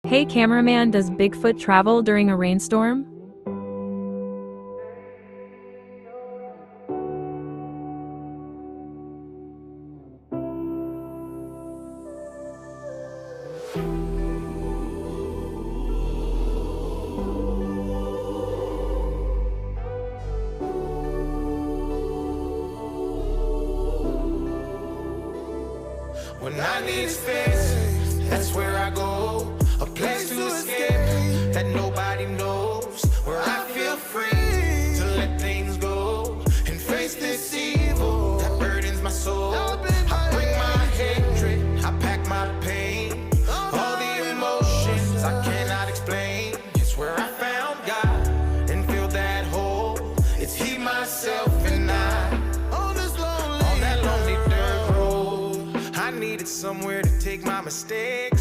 Hey cameraman, does Bigfoot travel during a rainstorm? When I need space, that's where I go. A place to escape that nobody knows. Where I feel free to let things go and face this evil that burdens my soul. I bring my hatred, I pack my pain, all the emotions I cannot explain. It's where I found God and filled that hole. It's He, myself, and I. On that lonely dirt road, I needed somewhere to take my mistakes.